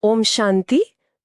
ओम शांति।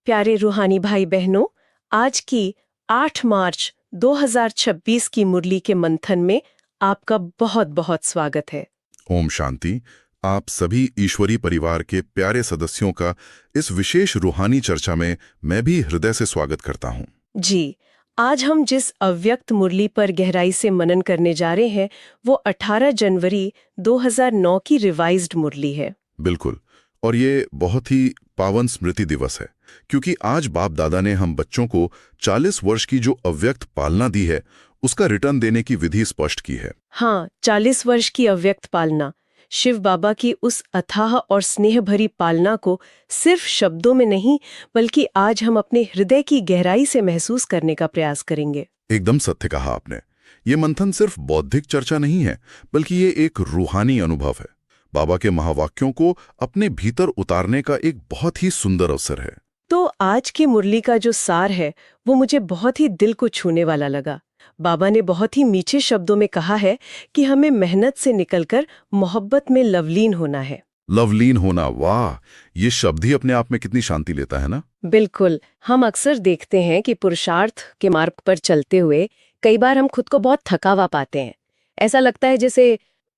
प्यारे रूहानी भाई बहनों, आज की 8 मार्च 2026 की मुरली के मंथन में आपका बहुत बहुत स्वागत है। ओम शांति। आप सभी ईश्वरी परिवार के प्यारे सदस्यों का इस विशेष रूहानी चर्चा में मैं भी हृदय से स्वागत करता हूँ। जी, आज हम जिस अव्यक्त मुरली पर गहराई से मनन करने जा रहे हैं वो 18 जनवरी 2009 की रिवाइज्ड मुरली है। बिल्कुल। और ये बहुत ही पावन स्मृति दिवस है, क्योंकि आज बाप दादा ने हम बच्चों को 40 वर्ष की जो अव्यक्त पालना दी है उसका रिटर्न देने की विधि स्पष्ट की है। हाँ, 40 वर्ष की अव्यक्त पालना, शिव बाबा की उस अथाह और स्नेह भरी पालना को सिर्फ शब्दों में नहीं बल्कि आज हम अपने हृदय की गहराई से महसूस करने का प्रयास करेंगे। एकदम सत्य कहा आपने। ये मंथन सिर्फ बौद्धिक चर्चा नहीं है, बल्कि ये एक रूहानी अनुभव है। बाबा के महावाक्यों को अपने भीतर उतारने का एक बहुत ही सुंदर अवसर है। तो आज की मुरली का जो सार है वो मुझे बहुत ही दिल को छूने वाला लगा। बाबा ने बहुत ही मीठे शब्दों में कहा है कि हमें मेहनत से निकलकर मोहब्बत में लवलीन होना है। लवलीन होना, वाह! ये शब्द ही अपने आप में कितनी शांति लेता है ना। बिल्कुल, हम अक्सर देखते हैं कि पुरुषार्थ के मार्ग पर चलते हुए कई बार हम खुद को बहुत थका हुआ पाते हैं। ऐसा लगता है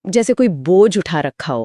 जैसे कोई बोझ उठा रखा हो।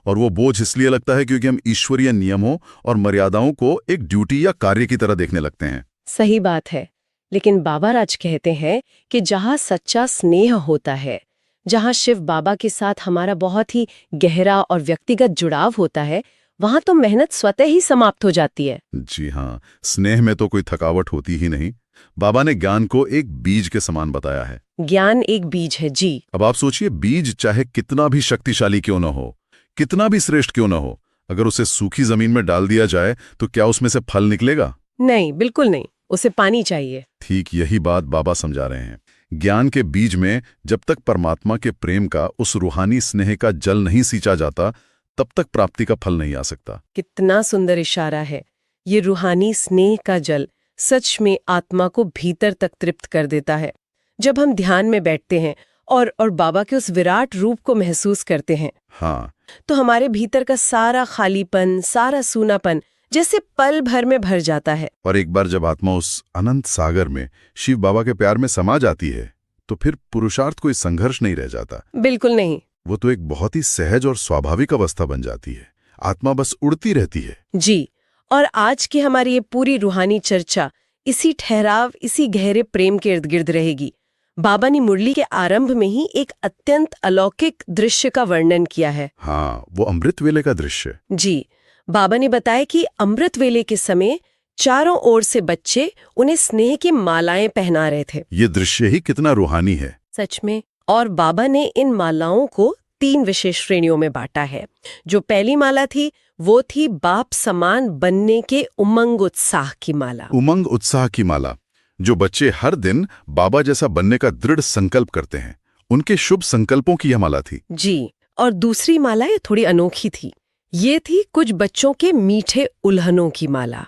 और वो बोझ इसलिए लगता है क्योंकि हम ईश्वरीय नियमों और मर्यादाओं को एक ड्यूटी या कार्य की तरह देखने लगते हैं। सही बात है, लेकिन बाबा राज कहते हैं कि जहाँ सच्चा स्नेह होता है, जहाँ शिव बाबा के साथ हमारा बहुत ही गहरा और व्यक्तिगत जुड़ाव होता है, वहाँ तो मेहनत स्वतः ही समाप्त हो जाती है। जी हाँ, स्नेह में तो कोई थकावट होती ही नहीं। बाबा ने ज्ञान को एक बीज के समान बताया है। ज्ञान एक बीज है जी। अब आप सोचिए, बीज चाहे कितना भी शक्तिशाली क्यों न हो, कितना भी श्रेष्ठ क्यों न हो, अगर उसे सूखी जमीन में डाल दिया जाए तो क्या उसमें से फल निकलेगा? नहीं, बिल्कुल नहीं, उसे पानी चाहिए। ठीक यही बात बाबा समझा रहे हैं। ज्ञान के बीज में जब तक परमात्मा के प्रेम का, उस रूहानी स्नेह का जल नहीं सींचा जाता, तब तक प्राप्ति का फल नहीं आ सकता। कितना सुंदर इशारा है। ये रूहानी स्नेह का जल सच में आत्मा को भीतर तक तृप्त कर देता है। जब हम ध्यान में बैठते हैं और बाबा के उस विराट रूप को महसूस करते हैं, हाँ, तो हमारे भीतर का सारा खालीपन, सारा सूनापन जैसे पल भर में भर जाता है। और एक बार जब आत्मा उस अनंत सागर में, शिव बाबा के प्यार में समा जाती है, तो फिर पुरुषार्थ कोई संघर्ष नहीं रह जाता। बिल्कुल नहीं। वो तो एक बहुत ही सहज और स्वाभाविक अवस्था बन जाती है। आत्मा बस उड़ती रहती है। जी, और आज की हमारी ये पूरी रूहानी चर्चा इसी ठहराव, इसी गहरे प्रेम के इर्द गिर्द रहेगी। बाबा ने मुरली के आरंभ में ही एक अत्यंत अलौकिक दृश्य का वर्णन किया है। हाँ, वो अमृत वेले का दृश्य। जी, बाबा ने बताया कि अमृत वेले के समय चारों ओर से बच्चे उन्हें स्नेह की मालाएं पहना रहे थे। ये दृश्य ही कितना रूहानी है। सच में। और बाबा ने इन मालाओं को 3 विशेष श्रेणियों में बांटा है। जो पहली माला थी वो थी बाप समान बनने के उमंग उत्साह की माला। उमंग उत्साह की माला, जो बच्चे हर दिन बाबा जैसा बनने का दृढ़ संकल्प करते हैं, उनके शुभ संकल्पों की यह माला थी। जी, और दूसरी माला ये थोड़ी अनोखी थी। ये थी कुछ बच्चों के मीठे उल्हनों की माला।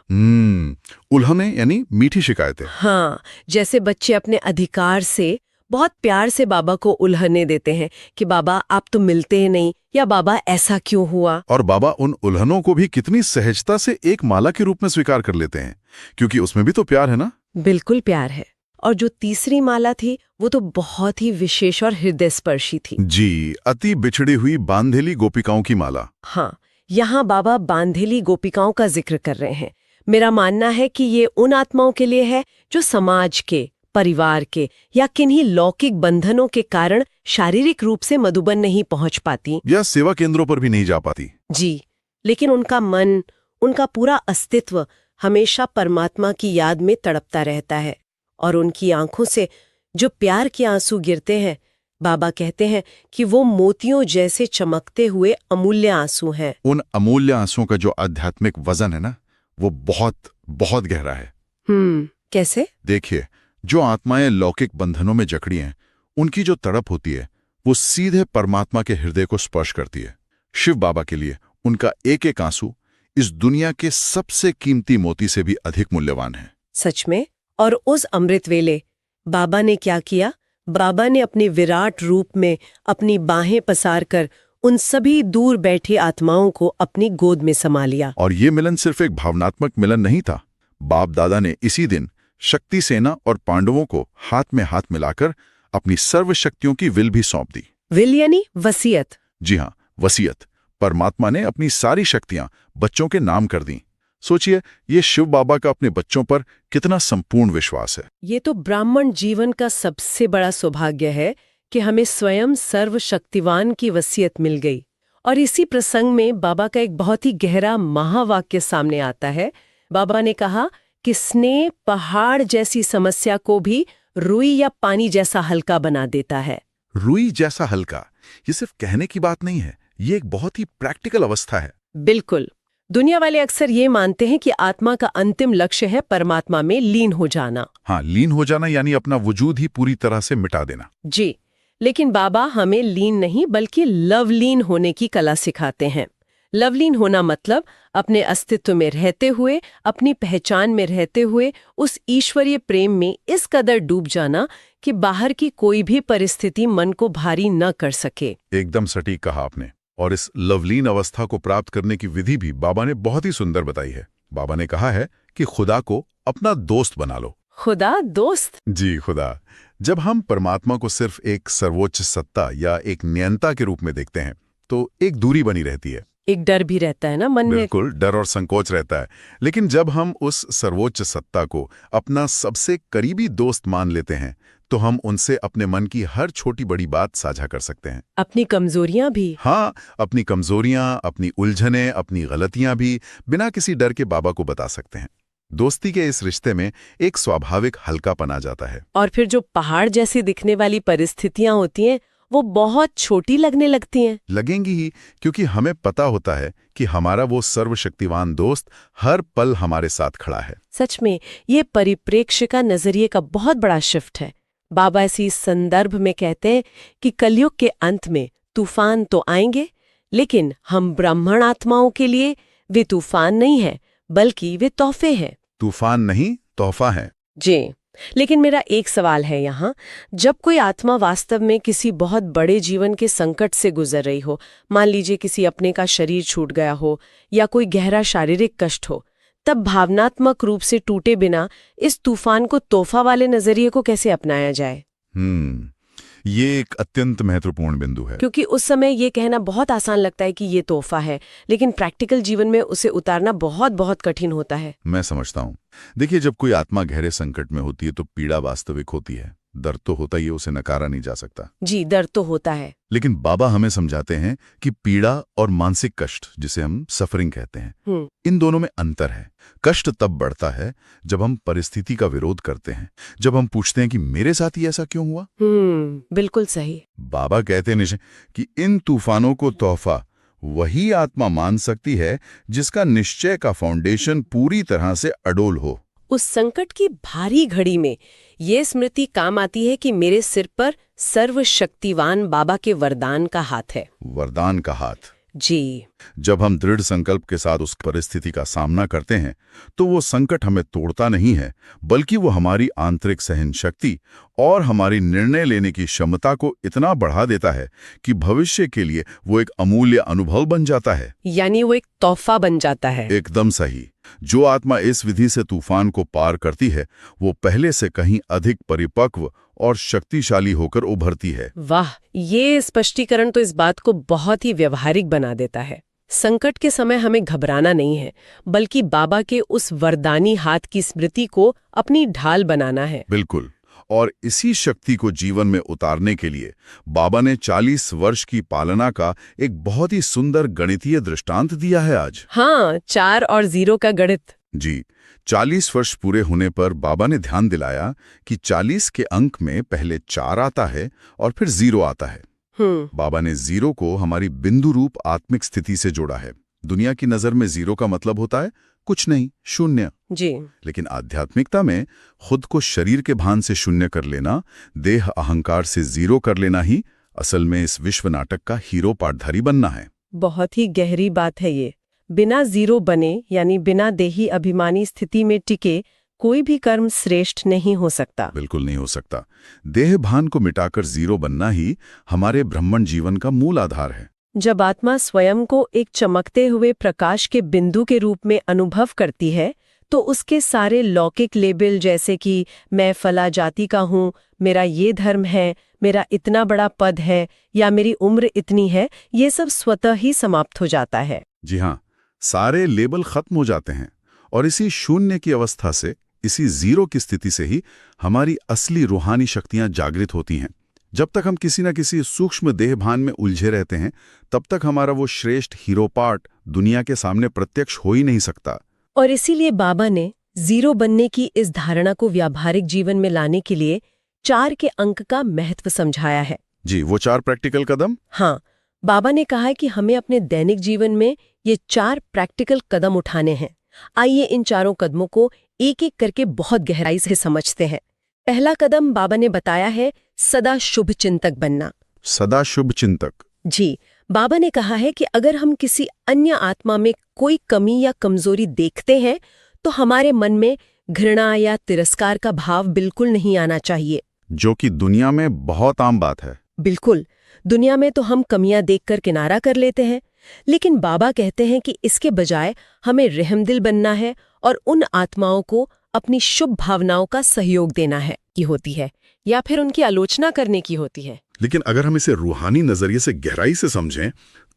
उल्हने यानी मीठी शिकायतें। हाँ, जैसे बच्चे अपने अधिकार से बहुत प्यार से बाबा को उल्हने देते हैं कि बाबा आप तो मिलते ही नहीं, या बाबा ऐसा क्यों हुआ। और बाबा उन उल्हनों को भी कितनी सहजता से एक माला के रूप में स्वीकार कर लेते हैं, क्योंकि उसमें भी तो प्यार है ना। बिल्कुल प्यार है। और जो तीसरी माला थी वो तो बहुत ही विशेष और हृदय स्पर्शी थी। जी, अति बिछड़ी हुई बांधेली गोपिकाओं की माला। हाँ, यहाँ बाबा बांधेली गोपिकाओं का जिक्र कर रहे हैं। मेरा मानना है कि ये उन आत्माओं के लिए है जो समाज के, परिवार के या किन्हीं लौकिक बंधनों के कारण शारीरिक रूप से मधुबन नहीं पहुंच पाती या सेवा केंद्रों पर भी नहीं जा पाती। जी, लेकिन उनका मन, उनका पूरा अस्तित्व हमेशा परमात्मा की याद में तड़पता रहता है। और उनकी आंखों से जो प्यार के आंसू गिरते हैं, बाबा कहते हैं कि वो मोतियों जैसे चमकते हुए अमूल्य आंसू हैं। उन अमूल्य आंसुओं का जो आध्यात्मिक वजन है ना, वो बहुत बहुत गहरा है। कैसे? देखिए, जो आत्माएं लौकिक बंधनों में जकड़ी हैं, उनकी जो तड़प होती है वो सीधे परमात्मा के हृदय को स्पर्श करती है। शिव बाबा के लिए उनका एक एक आंसू इस दुनिया के सबसे कीमती मोती से भी अधिक मूल्यवान है। सच में। और उस अमृत वेले बाबा ने क्या किया? बाबा ने अपने विराट रूप में अपनी बाहें पसार कर उन सभी दूर बैठी आत्माओं को अपनी गोद में समा लिया। और ये मिलन सिर्फ एक भावनात्मक मिलन नहीं था। बाप दादा ने इसी दिन शक्ति सेना और पांडवों को हाथ में हाथ मिलाकर अपनी सर्व शक्तियों की विल भी सौंप दी। विल यानी वसीयत। जी हाँ, वसीयत। परमात्मा ने अपनी सारी शक्तियां बच्चों के नाम कर दी। सोचिए, ये शिव बाबा का अपने बच्चों पर कितना संपूर्ण विश्वास है। ये तो ब्राह्मण जीवन का सबसे बड़ा सौभाग्य है कि हमें स्वयं सर्वशक्तिवान की वसीयत मिल गई। और इसी प्रसंग में बाबा का एक बहुत ही गहरा महावाक्य सामने आता है। बाबा ने कहा कि स्नेह पहाड़ जैसी समस्या को भी रुई या पानी जैसा हल्का बना देता है। रुई जैसा हल्का, ये सिर्फ कहने की बात नहीं है, ये एक बहुत ही प्रैक्टिकल अवस्था है। बिल्कुल। दुनिया वाले अक्सर ये मानते हैं कि आत्मा का अंतिम लक्ष्य है परमात्मा में लीन हो जाना। हाँ, लीन हो जाना यानी अपना वजूद ही पूरी तरह से मिटा देना। जी, लेकिन बाबा हमें लीन नहीं बल्कि लवलीन होने की कला सिखाते हैं। लवलीन होना मतलब अपने अस्तित्व में रहते हुए, अपनी पहचान में रहते हुए उस ईश्वरीय प्रेम में इस कदर डूब जाना कि बाहर की कोई भी परिस्थिति मन को भारी न कर सके। एकदम सटीक कहा आपने। और इस लवलीन अवस्था को प्राप्त करने की विधि भी बाबा ने बहुत ही सुंदर बताई है। बाबा ने कहा है कि खुदा को अपना दोस्त बना लो। खुदा दोस्त? जी, खुदा। जब हम परमात्मा को सिर्फ एक सर्वोच्च सत्ता या एक नियंता के रूप में देखते हैं तो एक दूरी बनी रहती है। एक डर भी रहता है ना मन में। बिल्कुल, डर और संकोच रहता है। लेकिन जब हम उस सर्वोच्च सत्ता को अपना सबसे करीबी दोस्त मान लेते हैं तो हम उनसे अपने मन की हर छोटी बड़ी बात साझा कर सकते हैं। अपनी कमजोरियां भी। हाँ, अपनी कमजोरियां, अपनी उलझनें, अपनी गलतियां भी बिना किसी डर के बाबा को बता सकते हैं। दोस्ती के इस रिश्ते में एक स्वाभाविक हल्कापन आ जाता है। और फिर जो पहाड़ जैसी दिखने वाली परिस्थितियां होती हैं वो बहुत छोटी लगने लगती हैं। लगेंगी ही, क्योंकि हमें पता होता है कि हमारा वो सर्वशक्तिवान दोस्त हर पल हमारे साथ खड़ा है। सच में ये परिप्रेक्ष्य का नजरिए का बहुत बड़ा शिफ्ट है। बाबा इसी संदर्भ में कहते हैं कि कलयुग के अंत में तूफान तो आएंगे, लेकिन हम ब्राह्मण आत्माओं के लिए वे तूफान नहीं है बल्कि वे तोहफे हैं। तूफान नहीं, तोहफा है। जी, लेकिन मेरा एक सवाल है यहाँ। जब कोई आत्मा वास्तव में किसी बहुत बड़े जीवन के संकट से गुजर रही हो, मान लीजिए किसी अपने का शरीर छूट गया हो या कोई गहरा शारीरिक कष्ट हो, तब भावनात्मक रूप से टूटे बिना इस तूफान को तोहफा वाले नजरिए को कैसे अपनाया जाए? ये एक अत्यंत महत्वपूर्ण बिंदु है। क्योंकि उस समय ये कहना बहुत आसान लगता है कि ये तोहफा है, लेकिन प्रैक्टिकल जीवन में उसे उतारना बहुत बहुत कठिन होता है। मैं समझता हूँ। देखिए, जब कोई आत्मा गहरे संकट में होती है तो पीड़ा वास्तविक होती है। दर्द तो होता ही है, उसे नकारा नहीं जा सकता। जी, दर्द तो होता है। लेकिन बाबा हमें समझाते हैं कि पीड़ा और मानसिक कष्ट, जिसे हम सफरिंग कहते हैं, इन दोनों में अंतर है। कष्ट तब बढ़ता है जब हम परिस्थिति का विरोध करते हैं, जब हम पूछते हैं कि मेरे साथ ही ऐसा क्यों हुआ। बिल्कुल सही। बाबा कहते हैं कि इन तूफानों को तोहफा वही आत्मा मान सकती है जिसका निश्चय का फाउंडेशन पूरी तरह से अडोल हो। उस संकट की भारी घड़ी में ये स्मृति काम आती है कि मेरे सिर पर सर्वशक्तिवान बाबा के वरदान का हाथ है। वरदान का हाथ। जी। जब हम दृढ़ संकल्प के साथ उस परिस्थिति का सामना करते हैं तो वो संकट हमें तोड़ता नहीं है, बल्कि वो हमारी आंतरिक सहन शक्ति और हमारी निर्णय लेने की क्षमता को इतना बढ़ा देता है कि भविष्य के लिए वो एक अमूल्य अनुभव बन जाता है। यानी वो एक तोहफा बन जाता है। एकदम सही। जो आत्मा इस विधि से तूफान को पार करती है वो पहले से कहीं अधिक परिपक्व और शक्तिशाली होकर उभरती है। वाह, ये स्पष्टीकरण तो इस बात को बहुत ही व्यवहारिक बना देता है। संकट के समय हमें घबराना नहीं है, बल्कि बाबा के उस वरदानी हाथ की स्मृति को अपनी ढाल बनाना है। बिल्कुल। और इसी शक्ति को जीवन में उतारने के लिए बाबा ने 40 वर्ष की पालना का एक बहुत ही सुंदर गणितीय दृष्टांत दिया है आज। हाँ, 4 और 0 का गणित। जी, 40 वर्ष पूरे होने पर बाबा ने ध्यान दिलाया कि 40 के अंक में पहले 4 आता है और फिर 0 आता है। बाबा ने 0 को हमारी बिंदु रूप आत्मिक स्थिति से जोड़ा है। दुनिया की नजर में 0 का मतलब होता है कुछ नहीं, शून्य। जी। लेकिन आध्यात्मिकता में खुद को शरीर के भान से शून्य कर लेना, देह अहंकार से 0 कर लेना ही असल में इस विश्व नाटक का हीरो पाठधारी बनना है। बहुत ही गहरी बात है ये। बिना 0 बने यानी बिना देही अभिमानी स्थिति में टिके कोई भी कर्म श्रेष्ठ नहीं हो सकता। बिल्कुल नहीं हो सकता। देह भान को मिटाकर 0 बनना ही हमारे ब्राह्मण जीवन का मूल आधार है। जब आत्मा स्वयं को एक चमकते हुए प्रकाश के बिंदु के रूप में अनुभव करती है तो उसके सारे लौकिक लेबल जैसे कि मैं फला जाति का हूँ, मेरा ये धर्म है, मेरा इतना बड़ा पद है या मेरी उम्र इतनी है, ये सब स्वतः ही समाप्त हो जाता है। जी हाँ, सारे लेबल खत्म हो जाते हैं और इसी शून्य की अवस्था से, इसी जीरो की स्थिति से ही हमारी असली रूहानी शक्तियां जागृत होती हैं। जब तक हम किसी न किसी सूक्ष्म देह भान में उलझे रहते हैं, तब तक हमारा वो श्रेष्ठ हीरो पार्ट दुनिया के सामने प्रत्यक्ष हो ही नहीं सकता। और इसीलिए बाबा ने जीरो बनने की इस धारणा को व्यावहारिक जीवन में लाने के लिए 4 के अंक का महत्व समझाया है। जी, वो 4 प्रैक्टिकल कदम। हाँ, बाबा ने कहा है कि हमें अपने दैनिक जीवन में ये 4 प्रैक्टिकल कदम उठाने हैं। आइए इन चारों कदमों को एक एक करके बहुत गहराई से समझते हैं। पहला कदम बाबा ने बताया है सदा शुभ चिंतक बनना। सदा शुभ चिंतक। जी, बाबा ने कहा है कि अगर हम किसी अन्य आत्मा में कोई कमी या कमजोरी देखते हैं तो हमारे मन में घृणा या तिरस्कार का भाव बिल्कुल नहीं आना चाहिए, जो कि दुनिया में बहुत आम बात है। बिल्कुल, दुनिया में तो हम कमियां देखकर किनारा कर लेते हैं, लेकिन बाबा कहते हैं कि इसके बजाय हमें रहमदिल बनना है और उन आत्माओं को अपनी शुभ भावनाओं का सहयोग देना है की होती है या फिर उनकी आलोचना करने की होती है। लेकिन अगर हम इसे रूहानी नजरिए से गहराई से समझें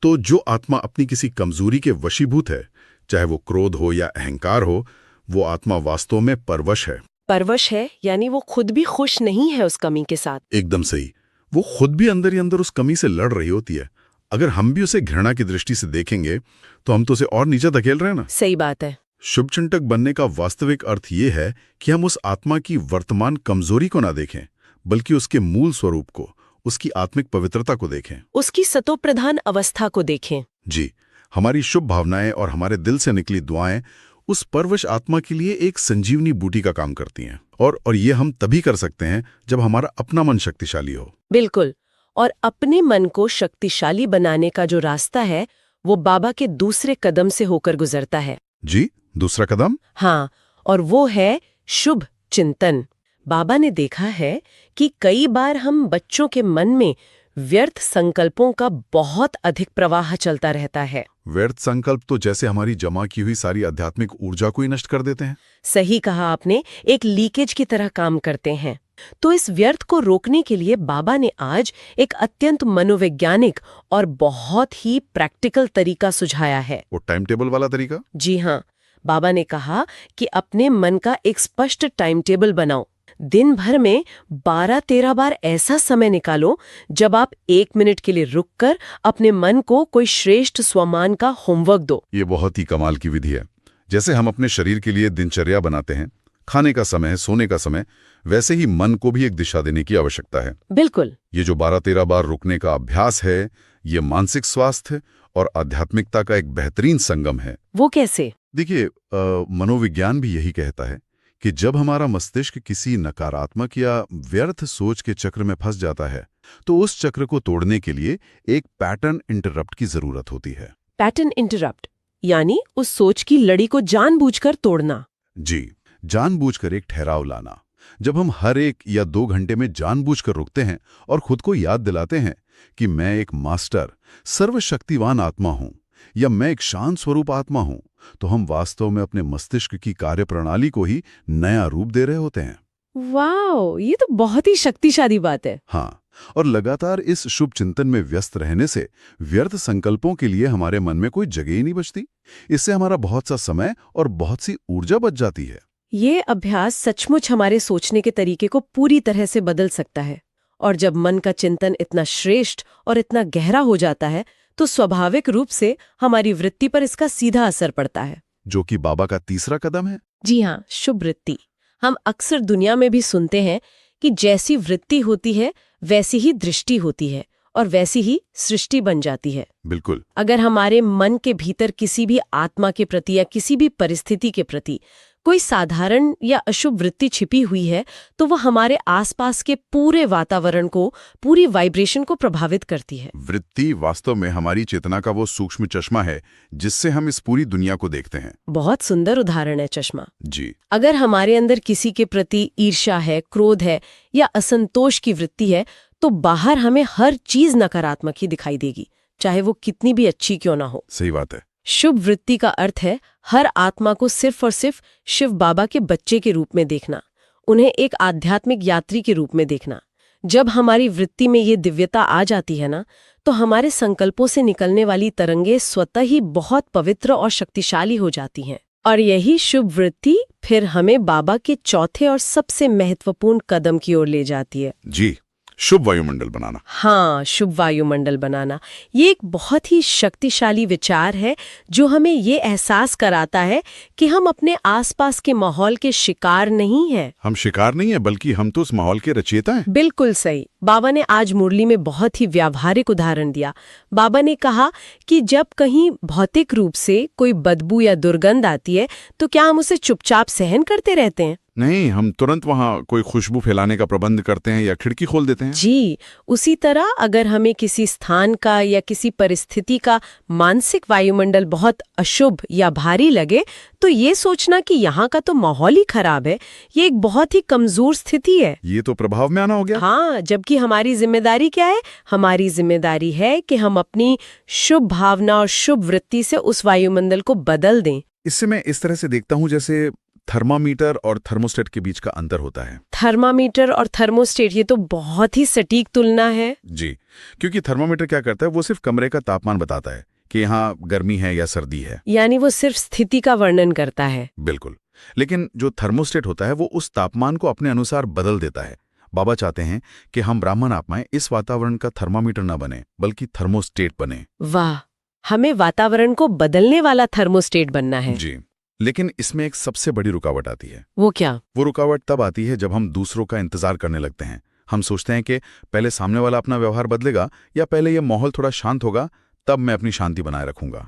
तो जो आत्मा अपनी किसी कमजोरी के वशीभूत है, चाहे वो क्रोध हो या अहंकार हो, वो आत्मा वास्तव में परवश है। परवश है यानी वो खुद भी खुश नहीं है उस कमी के साथ। एकदम सही, वो खुद भी अंदर ही अंदर उस कमी से लड़ रही होती है। अगर हम भी उसे घृणा की दृष्टि से देखेंगे तो हम तो उसे और नीचे धकेल रहे हैं ना। सही बात है। शुभचिंतक बनने का वास्तविक अर्थ ये है कि हम उस आत्मा की वर्तमान कमजोरी को ना देखें, बल्कि उसके मूल स्वरूप को, उसकी आत्मिक पवित्रता को देखें, उसकी सतोप्रधान अवस्था को देखें। जी, हमारी शुभ भावनाएं और हमारे दिल से निकली दुआएं उस परवश आत्मा के लिए एक संजीवनी बूटी का काम करती हैं। और ये हम तभी कर सकते हैं जब हमारा अपना मन शक्तिशाली हो। बिल्कुल, और अपने मन को शक्तिशाली बनाने का जो रास्ता है वो बाबा के दूसरे कदम से होकर गुजरता है। जी, दूसरा कदम? हाँ, और वो है शुभ चिंतन। बाबा ने देखा है कि कई बार हम बच्चों के मन में व्यर्थ संकल्पों का बहुत अधिक प्रवाह चलता रहता है। व्यर्थ संकल्प तो जैसे हमारी जमा की हुई सारी आध्यात्मिक ऊर्जा को ही नष्ट कर देते हैं। सही कहा आपने, एक लीकेज की तरह काम करते हैं। तो इस व्यर्थ को रोकने के लिए बाबा ने आज एक अत्यंत मनोवैज्ञानिक और बहुत ही प्रैक्टिकल तरीका सुझाया है। वो टाइम टेबल वाला तरीका? जी हाँ, बाबा ने कहा कि अपने मन का एक स्पष्ट टाइम टेबल बनाओ। दिन भर में 12-13 बार ऐसा समय निकालो जब आप 1 मिनट के लिए रुककर अपने मन को कोई श्रेष्ठ स्वमान का होमवर्क दो। ये बहुत ही कमाल की विधि है। जैसे हम अपने शरीर के लिए दिनचर्या बनाते हैं, खाने का समय, सोने का समय, वैसे ही मन को भी एक दिशा देने की आवश्यकता है। बिल्कुल। ये जो 12-13 बार रुकने का अभ्यास है, ये मानसिक स्वास्थ्य और आध्यात्मिकता का एक बेहतरीन संगम है। वो कैसे? देखिए, मनोविज्ञान भी यही कहता है कि जब हमारा मस्तिष्क किसी नकारात्मक या व्यर्थ सोच के चक्र में फंस जाता है तो उस चक्र को तोड़ने के लिए एक पैटर्न इंटरप्ट की जरूरत होती है। पैटर्न इंटरप्ट यानी उस सोच की लड़ी को जानबूझकर तोड़ना। जी, जानबूझकर एक ठहराव लाना। जब हम हर 1 या 2 घंटे में जानबूझकर रुकते हैं और खुद को याद दिलाते हैं कि मैं एक मास्टर, सर्वशक्तिवान आत्मा हूं या मैं एक शांत स्वरूप आत्मा हूं, तो हम वास्तव में अपने मस्तिष्क की कार्यप्रणाली को ही नया रूप दे रहे होते हैं। वाओ, ये तो बहुत ही शक्तिशाली बात है। हाँ, और लगातार इस शुभ चिंतन में व्यस्त रहने से व्यर्थ संकल्पों के लिए हमारे मन में कोई जगह ही नहीं बचती। इससे हमारा बहुत सा समय और बहुत सी ऊर्जा बच जाती है। ये अभ्यास सचमुच हमारे सोचने के तरीके को पूरी तरह से बदल सकता है। और जब मन का चिंतन इतना श्रेष्ठ और इतना गहरा हो जाता है तो स्वाभाविक रूप से हमारी वृत्ति पर इसका सीधा असर पड़ता है, जो कि बाबा का तीसरा कदम है। जी हाँ, शुभ वृत्ति। हम अक्सर दुनिया में भी सुनते हैं कि जैसी वृत्ति होती है वैसी ही दृष्टि होती है और वैसी ही सृष्टि बन जाती है। बिल्कुल। अगर हमारे मन के भीतर किसी भी आत्मा के प्रति या किसी भी परिस्थिति के प्रति कोई साधारण या अशुभ वृत्ति छिपी हुई है तो वह हमारे आसपास के पूरे वातावरण को, पूरी वाइब्रेशन को प्रभावित करती है। वृत्ति वास्तव में हमारी चेतना का वो सूक्ष्म चश्मा है जिससे हम इस पूरी दुनिया को देखते हैं। बहुत सुंदर उदाहरण है चश्मा। जी। अगर हमारे अंदर किसी के प्रति ईर्ष्या है, क्रोध है या असंतोष की वृत्ति है तो बाहर हमें हर चीज नकारात्मक ही दिखाई देगी। चाहे वो कितनी भी अच्छी क्यों ना हो। सही बात है। शुभ वृत्ति का अर्थ है हर आत्मा को सिर्फ और सिर्फ शिव बाबा के बच्चे के रूप में देखना, उन्हें एक आध्यात्मिक यात्री के रूप में देखना। जब हमारी वृत्ति में ये दिव्यता आ जाती है ना, तो हमारे संकल्पों से निकलने वाली तरंगे स्वतः ही बहुत पवित्र और शक्तिशाली हो जाती हैं। और यही शुभ वृत्ति फिर हमें बाबा के चौथे और सबसे महत्वपूर्ण कदम की ओर ले जाती है। जी, शुभ वायुमंडल बनाना। हाँ, शुभ वायुमंडल बनाना ये एक बहुत ही शक्तिशाली विचार है जो हमें ये एहसास कराता है कि हम अपने आसपास के माहौल के शिकार नहीं हैं। हम शिकार नहीं है, बल्कि हम तो उस माहौल के रचयिता हैं। बिल्कुल सही। बाबा ने आज मुरली में बहुत ही व्यावहारिक उदाहरण दिया। बाबा ने कहा कि जब कहीं भौतिक रूप से कोई बदबू या दुर्गंध आती है तो क्या हम उसे चुपचाप सहन करते रहते हैं? नहीं, हम तुरंत वहाँ कोई खुशबू फैलाने का प्रबंध करते हैं या खिड़की खोल देते हैं। जी, उसी तरह अगर हमें किसी स्थान का या किसी परिस्थिति का मानसिक वायुमंडल बहुत अशुभ या भारी लगे, तो ये सोचना कि यहाँ का तो माहौल ही खराब है, ये एक बहुत ही कमजोर स्थिति है। ये तो प्रभाव में आना हो गया। हाँ, जबकि हमारी जिम्मेदारी क्या है? हमारी जिम्मेदारी है कि हम अपनी शुभ भावना और शुभ वृत्ति से उस वायुमंडल को बदल दें। इससे मैं इस तरह से देखता हूँ जैसे थर्मामीटर और थर्मोस्टेट के बीच का अंतर होता है। थर्मामीटर और थर्मोस्टेट, ये तो बहुत ही सटीक तुलना है। जी, क्योंकि थर्मामीटर क्या करता है, वो सिर्फ कमरे का तापमान बताता है कि यहाँ गर्मी है या सर्दी है, यानी वो सिर्फ स्थिति का वर्णन करता है। बिल्कुल। लेकिन जो थर्मोस्टेट होता है वो उस तापमान को अपने अनुसार बदल देता है। बाबा चाहते हैं कि हम ब्राह्मण आत्माएं इस वातावरण का थर्मामीटर न बने, बल्कि थर्मोस्टेट बने। वाह, हमें वातावरण को बदलने वाला थर्मोस्टेट बनना है। जी, लेकिन इसमें एक सबसे बड़ी रुकावट आती है। वो क्या? वो रुकावट तब आती है जब हम दूसरों का इंतजार करने लगते हैं। हम सोचते हैं कि पहले सामने वाला अपना व्यवहार बदलेगा या पहले ये माहौल थोड़ा शांत होगा, तब मैं अपनी शांति बनाए रखूंगा।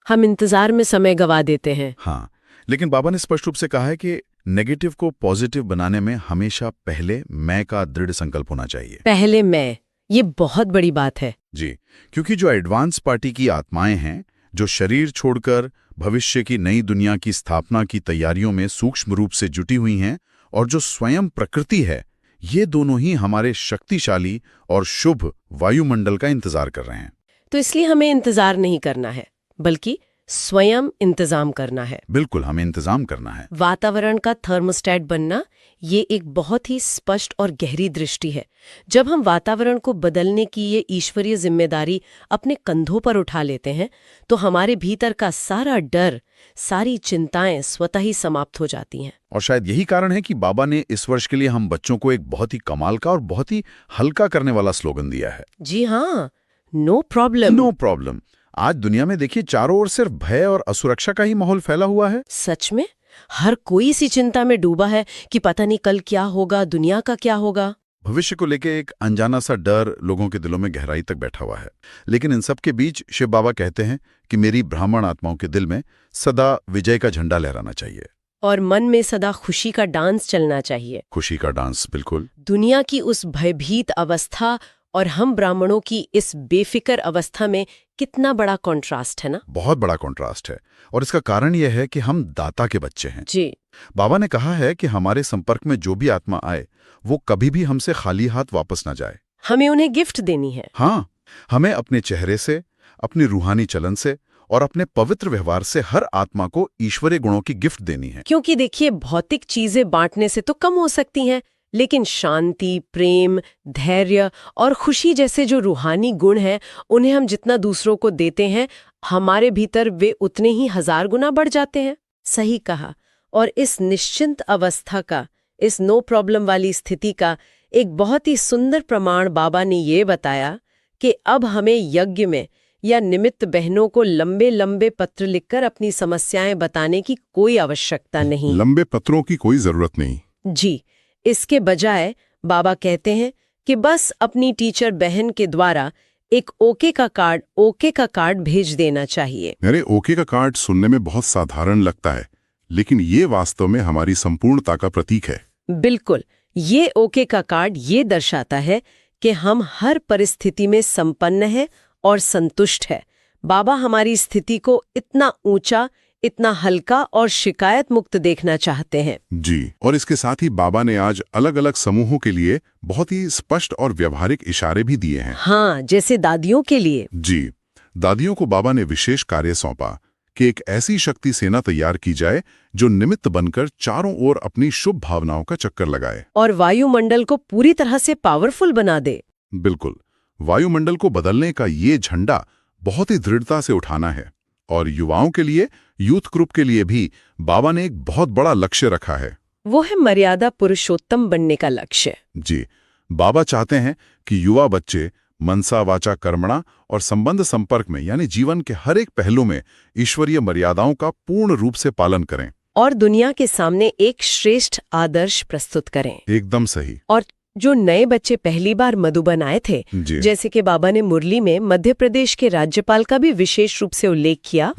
हम इंतजार में समय गवा देते हैं। हाँ, लेकिन बाबा ने स्पष्ट रूप से कहा है कि नेगेटिव को पॉजिटिव बनाने में हमेशा पहले मैं का दृढ़ संकल्प होना चाहिए। पहले मैं, ये बहुत बड़ी बात है। जी, क्योंकि जो एडवांस पार्टी की आत्माएं हैं, जो शरीर छोड़कर भविष्य की नई दुनिया की स्थापना की तैयारियों में सूक्ष्म रूप से जुटी हुई हैं, और जो स्वयं प्रकृति है, ये दोनों ही हमारे शक्तिशाली और शुभ वायुमंडल का इंतजार कर रहे हैं। तो इसलिए हमें इंतजार नहीं करना है, बल्कि स्वयं इंतजाम करना है। बिल्कुल, हमें इंतजाम करना है। वातावरण का थर्मोस्टेट बनना ये एक बहुत ही स्पष्ट और गहरी दृष्टि है। जब हम वातावरण को बदलने की ये ईश्वरीय जिम्मेदारी अपने कंधों पर उठा लेते हैं, तो हमारे भीतर का सारा डर, सारी चिंताएं स्वतः ही समाप्त हो जाती हैं। और शायद यही कारण है कि बाबा ने इस वर्ष के लिए हम बच्चों को एक बहुत ही कमाल का और बहुत ही हल्का करने वाला स्लोगन दिया है। जी हाँ, नो प्रॉब्लम। No problem. आज दुनिया में देखिए, चारों ओर सिर्फ भय और असुरक्षा का ही माहौल फैला हुआ है। सच में हर कोई इसी चिंता में डूबा है कि पता नहीं कल क्या होगा, दुनिया का क्या होगा। भविष्य को लेकर एक अनजाना सा डर लोगों के दिलों में गहराई तक बैठा हुआ है। लेकिन इन सब के बीच शिव बाबा कहते हैं कि मेरी ब्राह्मण आत्माओं के दिल में सदा विजय का झंडा लहराना चाहिए, और मन में सदा खुशी का डांस चलना चाहिए। खुशी का डांस, बिल्कुल। दुनिया की उस भयभीत अवस्था और हम ब्राह्मणों की इस बेफिक्र अवस्था में कितना बड़ा कॉन्ट्रास्ट है ना। बहुत बड़ा कॉन्ट्रास्ट है, और इसका कारण यह है कि हम दाता के बच्चे हैं। जी, बाबा ने कहा है कि हमारे संपर्क में जो भी आत्मा आए, वो कभी भी हमसे खाली हाथ वापस ना जाए। हमें उन्हें गिफ्ट देनी है। हाँ, हमें अपने चेहरे से, अपनी रूहानी चलन से और अपने पवित्र व्यवहार से हर आत्मा को ईश्वरीय गुणों की गिफ्ट देनी है। क्योंकि देखिए, भौतिक चीजें बांटने से तो कम हो सकती हैं, लेकिन शांति, प्रेम, धैर्य और खुशी जैसे जो रूहानी गुण हैं, उन्हें हम जितना दूसरों को देते हैं, हमारे भीतर वे उतने ही 1000 गुना बढ़ जाते हैं। सही कहा। और इस निश्चिंत अवस्था का, इस नो प्रॉब्लम वाली स्थिति का एक बहुत ही सुंदर प्रमाण बाबा ने ये बताया कि अब हमें यज्ञ में या निमित्त बहनों को लंबे लंबे पत्र लिखकर अपनी समस्याएं बताने की कोई आवश्यकता नहीं। लंबे पत्रों की कोई जरूरत नहीं। जी, इसके बजाय बाबा कहते हैं कि बस अपनी टीचर बहन के द्वारा एक ओके का कार्ड भेज देना चाहिए। अरे, ओके का कार्ड सुनने में बहुत साधारण लगता है, लेकिन ये वास्तव में हमारी संपूर्णता का प्रतीक है। बिल्कुल, ये ओके का कार्ड ये दर्शाता है कि हम हर परिस्थिति में संपन्न हैं और संतुष्ट है। बाबा हमारी स्थिति को इतना ऊंचा, इतना हल्का और शिकायत मुक्त देखना चाहते हैं। जी, और इसके साथ ही बाबा ने आज अलग अलग समूहों के लिए बहुत ही स्पष्ट और व्यवहारिक इशारे भी दिए हैं। हाँ, जैसे दादियों के लिए। जी, दादियों को बाबा ने विशेष कार्य सौंपा कि एक ऐसी शक्ति सेना तैयार की जाए जो निमित्त बनकर चारों ओर अपनी शुभ भावनाओं का चक्कर लगाए और वायुमंडल को पूरी तरह से पावरफुल बना दे। बिल्कुल, वायुमंडल को बदलने का ये झंडा बहुत ही दृढ़ता से उठाना है। और युवाओं के लिए, यूथ ग्रुप के लिए भी बाबा ने एक बहुत बड़ा लक्ष्य रखा है। वो है मर्यादा पुरुषोत्तम बनने का लक्ष्य। जी, बाबा चाहते हैं कि युवा बच्चे मनसा वाचा कर्मणा और संबंध संपर्क में यानी जीवन के हर एक पहलू में ईश्वरीय मर्यादाओं का पूर्ण रूप से पालन करें और दुनिया के सामने एक श्रेष्ठ आदर्श प्रस्तुत करें। एकदम सही। और जो नए बच्चे पहली बार मधुबन आए थे, जैसे कि बाबा ने मुरली में मध्य प्रदेश के राज्यपाल का भी विशेष रूप से उल्लेख किया,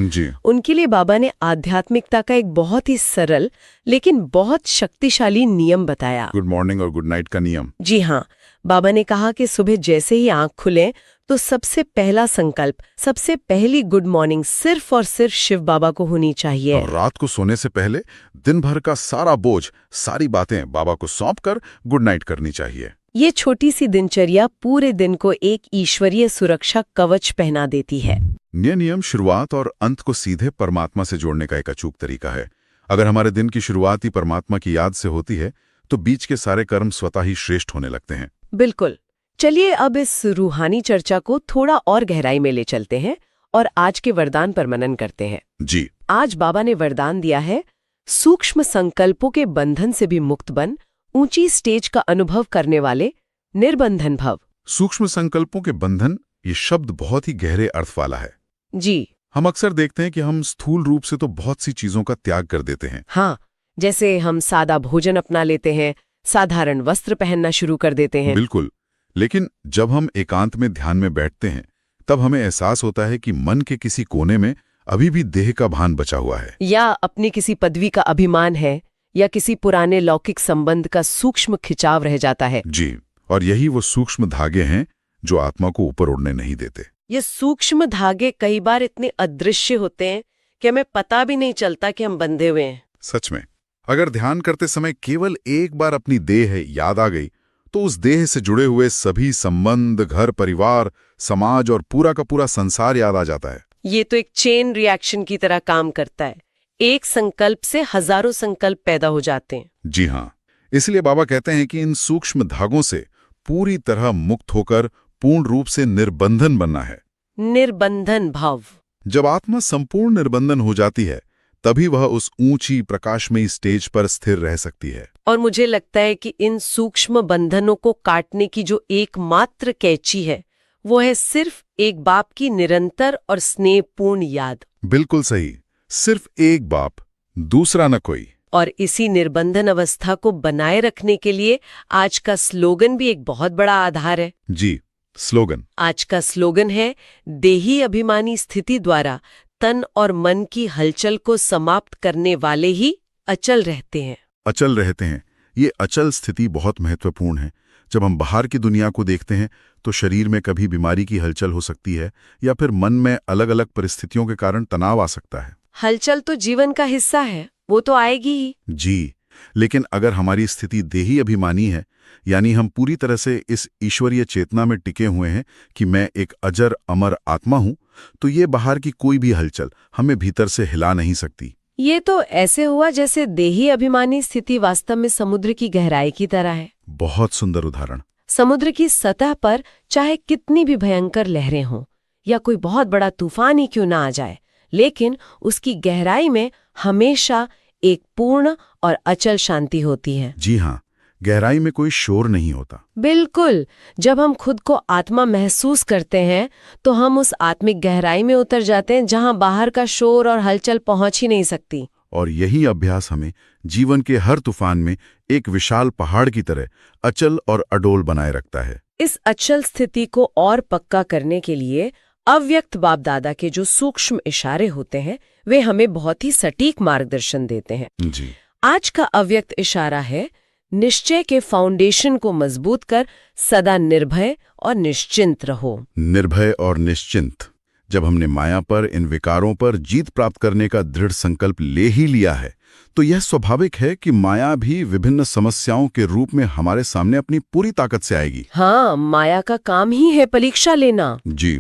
उनके लिए बाबा ने आध्यात्मिकता का एक बहुत ही सरल लेकिन बहुत शक्तिशाली नियम बताया। गुड मॉर्निंग और गुड नाइट का नियम। जी हाँ, बाबा ने कहा कि सुबह जैसे ही आंख खुले तो सबसे पहला संकल्प, सबसे पहली गुड मॉर्निंग सिर्फ और सिर्फ शिव बाबा को होनी चाहिए। और रात को सोने से पहले दिन भर का सारा बोझ, सारी बातें बाबा को सौंपकर गुड नाइट करनी चाहिए। ये छोटी सी दिनचर्या पूरे दिन को एक ईश्वरीय सुरक्षा कवच पहना देती है। ये नियम शुरुआत और अंत को सीधे परमात्मा से जोड़ने का एक अचूक तरीका है। अगर हमारे दिन की शुरुआत ही परमात्मा की याद से होती है तो बीच के सारे कर्म स्वतः ही श्रेष्ठ होने लगते हैं। बिल्कुल। चलिए अब इस रूहानी चर्चा को थोड़ा और गहराई में ले चलते हैं और आज के वरदान पर मनन करते हैं। जी, आज बाबा ने वरदान दिया है, सूक्ष्म संकल्पों के बंधन से भी मुक्त बन, ऊंची स्टेज का अनुभव करने वाले निर्बंधन भव। सूक्ष्म संकल्पों के बंधन, ये शब्द बहुत ही गहरे अर्थ वाला है। जी, हम अक्सर देखते हैं कि हम स्थूल रूप से तो बहुत सी चीजों का त्याग कर देते हैं। हाँ, जैसे हम सादा भोजन अपना लेते हैं, साधारण वस्त्र पहनना शुरू कर देते हैं। बिल्कुल, लेकिन जब हम एकांत में ध्यान में बैठते हैं तब हमें एहसास होता है कि मन के किसी कोने में अभी भी देह का भान बचा हुआ है, या अपनी किसी पदवी का अभिमान है, या किसी पुराने लौकिक संबंध का सूक्ष्म खिंचाव रह जाता है। जी, और यही वो सूक्ष्म धागे हैं जो आत्मा को ऊपर उड़ने नहीं देते। ये सूक्ष्म धागे कई बार इतने अदृश्य होते हैं कि हमें पता भी नहीं चलता कि हम बंधे हुए हैं। सच में, अगर ध्यान करते समय केवल एक बार अपनी देह याद आ गई तो उस देह से जुड़े हुए सभी संबंध, घर परिवार, समाज और पूरा का पूरा संसार याद आ जाता है। ये तो एक चेन रिएक्शन की तरह काम करता है। एक संकल्प से हजारों संकल्प पैदा हो जाते हैं। जी हाँ, इसलिए बाबा कहते हैं कि इन सूक्ष्म धागों से पूरी तरह मुक्त होकर पूर्ण रूप से निर्बंधन बनना है। निर्बंधन भाव। जब आत्मा संपूर्ण निर्बंधन हो जाती है तभी वह उस ऊंची प्रकाशमयी स्टेज पर स्थिर रह सकती है। और मुझे लगता है कि इन सूक्ष्म बंधनों को काटने की जो एकमात्र कैची है वो है सिर्फ एक बाप की निरंतर और स्नेहपूर्ण याद। बिल्कुल सही, सिर्फ एक बाप, दूसरा न कोई। और इसी निर्बंधन अवस्था को बनाए रखने के लिए आज का स्लोगन भी एक बहुत बड़ा आधार है। जी, स्लोगन। आज का स्लोगन है, देही अभिमानी स्थिति द्वारा तन और मन की हलचल को समाप्त करने वाले ही अचल रहते हैं। अचल रहते हैं, ये अचल स्थिति बहुत महत्वपूर्ण है। जब हम बाहर की दुनिया को देखते हैं तो शरीर में कभी बीमारी की हलचल हो सकती है या फिर मन में अलग अलग परिस्थितियों के कारण तनाव आ सकता है। हलचल तो जीवन का हिस्सा है, वो तो आएगी ही। जी, लेकिन अगर हमारी स्थिति देही अभिमानी है, यानी हम पूरी तरह से इस ईश्वरीय चेतना में टिके हुए हैं कि मैं एक अजर अमर आत्मा हूं, तो ये बाहर की कोई भी हलचल हमें भीतर से हिला नहीं सकती। ये तो ऐसे हुआ जैसे देही अभिमानी स्थिति वास्तव में समुद्र की गहराई की तरह है। बहुत सुंदर उदाहरण। समुद्र की सतह पर चाहे कितनी भी भयंकर लहरें हों या कोई बहुत बड़ा तूफान ही क्यों ना आ जाए, लेकिन उसकी गहराई में हमेशा एक पूर्ण और अचल शांति होती है। जी हाँ, गहराई में कोई शोर नहीं होता। बिल्कुल। जब हम खुद को आत्मा महसूस करते हैं तो हम उस आत्मिक गहराई में उतर जाते हैं जहां बाहर का शोर और हलचल पहुंच ही नहीं सकती। और यही अभ्यास हमें जीवन के हर तूफान में एक विशाल पहाड़ की तरह अचल और अडोल बनाए रखता है। इस अचल स्थिति को और पक्का करने के लिए अव्यक्त बाप दादा के जो सूक्ष्म इशारे होते हैं वे हमें बहुत ही सटीक मार्गदर्शन देते हैं। जी, आज का अव्यक्त इशारा है, निश्चय के फाउंडेशन को मजबूत कर सदा निर्भय और निश्चिंत रहो। निर्भय और निश्चिंत। जब हमने माया पर, इन विकारों पर जीत प्राप्त करने का दृढ़ संकल्प ले ही लिया है, तो यह स्वाभाविक है कि माया भी विभिन्न समस्याओं के रूप में हमारे सामने अपनी पूरी ताकत से आएगी। हाँ, माया का काम ही है परीक्षा लेना। जी,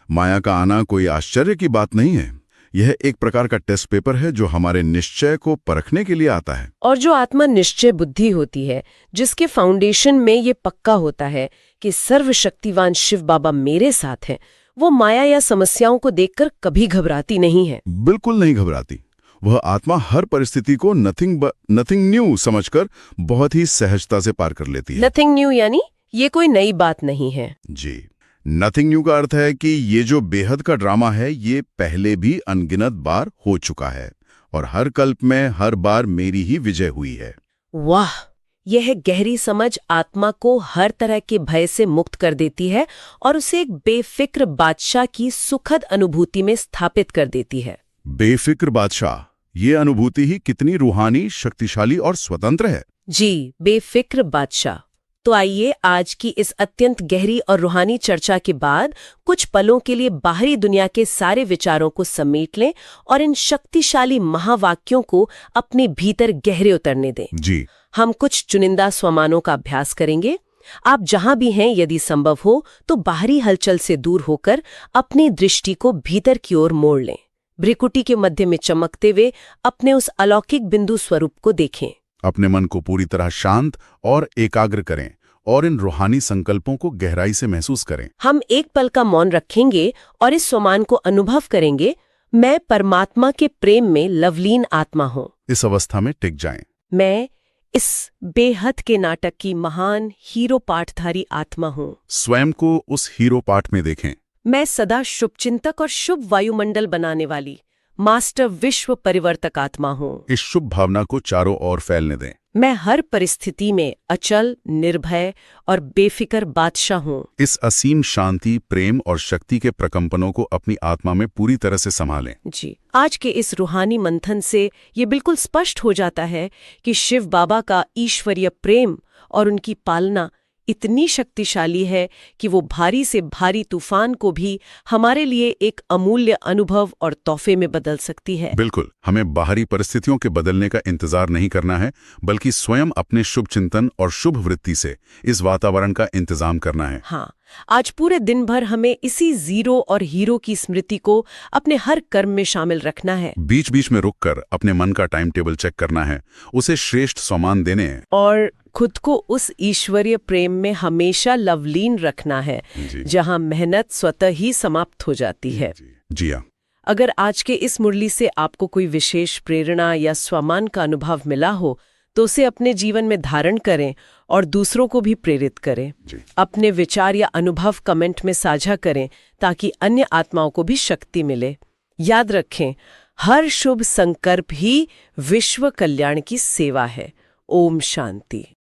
माया का आना कोई आश्चर्य की बात नहीं है। यह एक प्रकार का टेस्ट पेपर है जो हमारे निश्चय को परखने के लिए आता है। और जो आत्मा निश्चय बुद्धि होती है, जिसके फाउंडेशन में ये पक्का होता है कि सर्वशक्तिवान शिव बाबा मेरे साथ हैं, वो माया या समस्याओं को देखकर कभी घबराती नहीं है। बिल्कुल नहीं घबराती। वह आत्मा हर परिस्थिति को नथिंग न्यू समझकर बहुत ही सहजता से पार कर लेती है। नथिंग न्यू यानी ये कोई नई बात नहीं है। जी, नथिंग न्यू का अर्थ है कि ये जो बेहद का ड्रामा है, ये पहले भी अनगिनत बार हो चुका है और हर कल्प में हर बार मेरी ही विजय हुई है। वाह, यह गहरी समझ आत्मा को हर तरह के भय से मुक्त कर देती है और उसे एक बेफिक्र बादशाह की सुखद अनुभूति में स्थापित कर देती है। बेफिक्र बादशाह, ये अनुभूति ही कितनी रूहानी, शक्तिशाली और स्वतंत्र है। जी, बेफिक्र बादशाह। तो आइए आज की इस अत्यंत गहरी और रूहानी चर्चा के बाद कुछ पलों के लिए बाहरी दुनिया के सारे विचारों को समेट लें और इन शक्तिशाली महावाक्यों को अपने भीतर गहरे उतरने दें। जी, हम कुछ चुनिंदा स्वमानों का अभ्यास करेंगे। आप जहां भी हैं, यदि संभव हो तो बाहरी हलचल से दूर होकर अपनी दृष्टि को भीतर की ओर मोड़ लें। भ्रिकुटी के मध्य में चमकते हुए अपने उस अलौकिक बिंदु स्वरूप को देखें। अपने मन को पूरी तरह शांत और एकाग्र करें और इन रूहानी संकल्पों को गहराई से महसूस करें। हम एक पल का मौन रखेंगे और इस स्वमान को अनुभव करेंगे, मैं परमात्मा के प्रेम में लवलीन आत्मा हूँ। इस अवस्था में टिक जाएं। मैं इस बेहद के नाटक की महान हीरो पाठधारी आत्मा हूँ। स्वयं को उस हीरो पाठ में देखें। मैं सदा शुभचिंतक और शुभ वायुमंडल बनाने वाली मास्टर विश्व परिवर्तक आत्मा हूँ। इस शुभ भावना को चारों ओर फैलने दें। मैं हर परिस्थिति में अचल, निर्भय और बेफिक्र बादशाह हूँ। इस असीम शांति, प्रेम और शक्ति के प्रकंपनों को अपनी आत्मा में पूरी तरह से संभालें। जी, आज के इस रूहानी मंथन से ये बिल्कुल स्पष्ट हो जाता है कि शिव बाबा का ईश्वरीय प्रेम और उनकी पालना इतनी शक्तिशाली है कि वो भारी से भारी तूफान को भी हमारे लिए एक अमूल्य अनुभव और तोहफे में बदल सकती है। बिल्कुल, हमें बाहरी परिस्थितियों के बदलने का इंतजार नहीं करना है, बल्कि स्वयं अपने शुभ चिंतन और शुभ वृत्ति से इस वातावरण का इंतजाम करना है। हाँ, आज पूरे दिन भर हमें इसी जीरो और हीरो की स्मृति को अपने हर कर्म में शामिल रखना है। बीच बीच में रुककर अपने मन का टाइम टेबल चेक करना है, उसे श्रेष्ठ सम्मान देने हैं और खुद को उस ईश्वरीय प्रेम में हमेशा लवलीन रखना है, जहां मेहनत स्वतः ही समाप्त हो जाती है। जी हाँ। अगर आज के इस मुरली से आपको कोई विशेष प्रेरणा या स्वमान का अनुभव मिला हो तो उसे अपने जीवन में धारण करें और दूसरों को भी प्रेरित करें। अपने विचार या अनुभव कमेंट में साझा करें ताकि अन्य आत्माओं को भी शक्ति मिले। याद रखें, हर शुभ संकल्प ही विश्व कल्याण की सेवा है। ओम शांति।